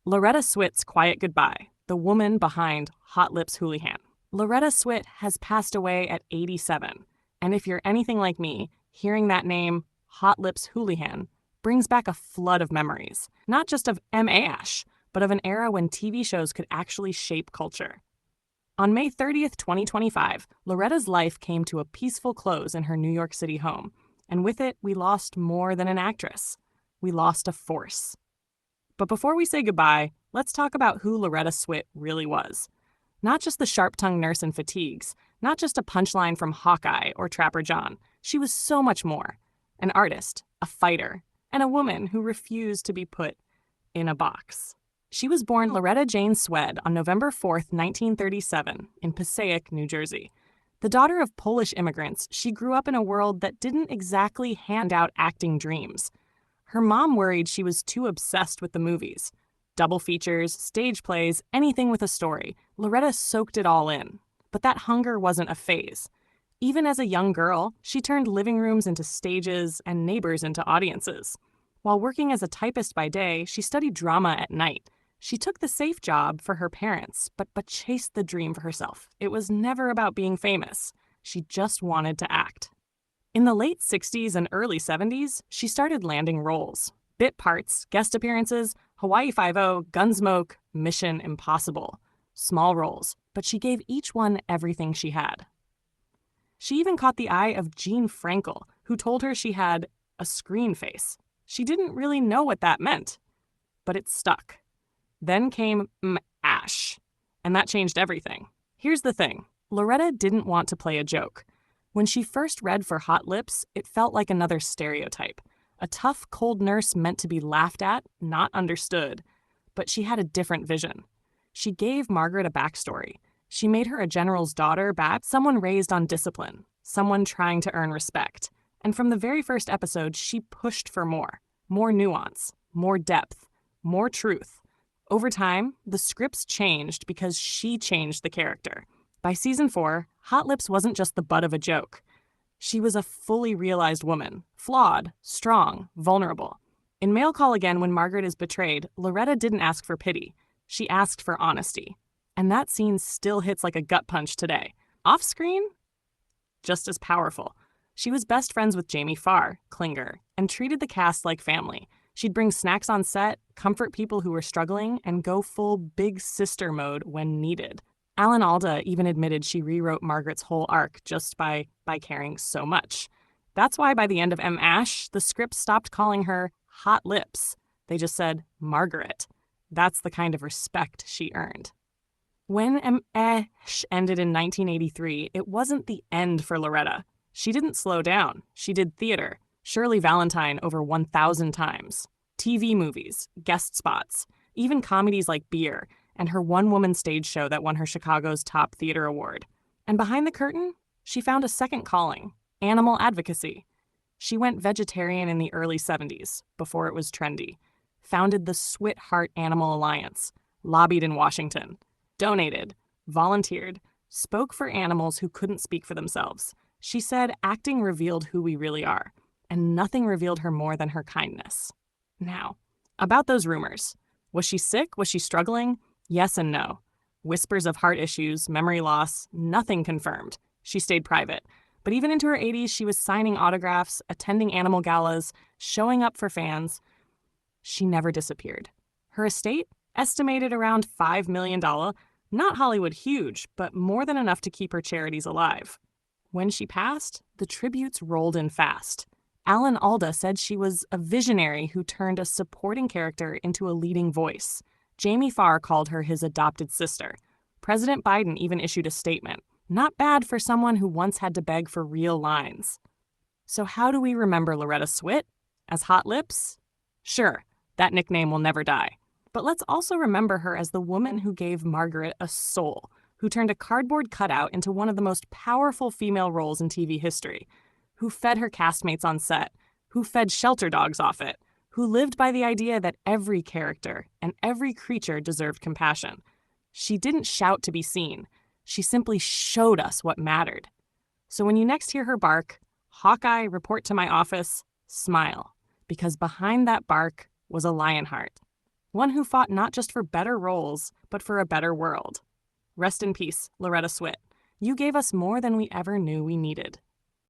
Loretta Swit's quiet goodbye, the woman behind Hot Lips Houlihan. Loretta Swit has passed away at 87, and if you're anything like me, hearing that name, Hot Lips Houlihan, brings back a flood of memories, not just of M.A.S.H., but of an era when TV shows could actually shape culture. On May 30th, 2025, Loretta's life came to a peaceful close in her New York City home, and with it, we lost more than an actress. We lost a force. But before we say goodbye, let's talk about who Loretta Swit really was. Not just the sharp-tongued nurse in fatigues, not just a punchline from Hawkeye or Trapper John. She was so much more. An artist, a fighter, and a woman who refused to be put in a box. She was born Loretta Jane Swed on November 4th, 1937, in Passaic, New Jersey. The daughter of Polish immigrants, she grew up in a world that didn't exactly hand out acting dreams. Her mom worried she was too obsessed with the movies. Double features, stage plays, anything with a story. Loretta soaked it all in. But that hunger wasn't a phase. Even as a young girl, she turned living rooms into stages and neighbors into audiences. While working as a typist by day, she studied drama at night. She took the safe job for her parents, but chased the dream for herself. It was never about being famous. She just wanted to act. In the late 60s and early 70s, she started landing roles. Bit parts, guest appearances, Hawaii Five-0, Gunsmoke, Mission Impossible. Small roles, but she gave each one everything she had. She even caught the eye of Jean Frankel, who told her she had a screen face. She didn't really know what that meant, but it stuck. Then came Ash, and that changed everything. Here's the thing. Loretta didn't want to play a joke. When she first read for Hot Lips, it felt like another stereotype. A tough, cold nurse meant to be laughed at, not understood. But she had a different vision. She gave Margaret a backstory. She made her a general's daughter, someone raised on discipline, someone trying to earn respect. And from the very first episode, she pushed for more. More nuance, more depth, more truth. Over time, the scripts changed because she changed the character. By season 4, Hot Lips wasn't just the butt of a joke. She was a fully realized woman, flawed, strong, vulnerable. In Mail Call Again, when Margaret is betrayed, Loretta didn't ask for pity. She asked for honesty. And that scene still hits like a gut punch today. Off-screen? Just as powerful. She was best friends with Jamie Farr, Klinger, and treated the cast like family. She'd bring snacks on set, comfort people who were struggling, and go full big sister mode when needed. Alan Alda even admitted she rewrote Margaret's whole arc just by caring so much. That's why by the end of M.A.S.H., the script stopped calling her Hot Lips. They just said Margaret. That's the kind of respect she earned. When M.A.S.H. ended in 1983, it wasn't the end for Loretta. She didn't slow down. She did theater. Shirley Valentine over 1,000 times. TV movies, guest spots, even comedies like Beer, and her one-woman stage show that won her Chicago's Top Theater Award. And behind the curtain, she found a second calling, animal advocacy. She went vegetarian in the early 70s, before it was trendy, founded the Swit Heart Animal Alliance, lobbied in Washington, donated, volunteered, spoke for animals who couldn't speak for themselves. She said acting revealed who we really are, and nothing revealed her more than her kindness. Now, about those rumors. Was she sick? Was she struggling? Yes and no. Whispers of heart issues, memory loss, nothing confirmed. She stayed private. But even into her 80s, she was signing autographs, attending animal galas, showing up for fans. She never disappeared. Her estate? Estimated around $5 million. Not Hollywood huge, but more than enough to keep her charities alive. When she passed, the tributes rolled in fast. Alan Alda said she was a visionary who turned a supporting character into a leading voice. Jamie Farr called her his adopted sister. President Biden even issued a statement. Not bad for someone who once had to beg for real lines. So how do we remember Loretta Swit? As Hot Lips? Sure, that nickname will never die. But let's also remember her as the woman who gave Margaret a soul, who turned a cardboard cutout into one of the most powerful female roles in TV history, who fed her castmates on set, who fed shelter dogs off it, who lived by the idea that every character and every creature deserved compassion. She didn't shout to be seen. She simply showed us what mattered. So when you next hear her bark, Hawkeye, report to my office, smile, because behind that bark was a lion heart. one who fought not just for better roles, but for a better world. Rest in peace, Loretta Swit. You gave us more than we ever knew we needed.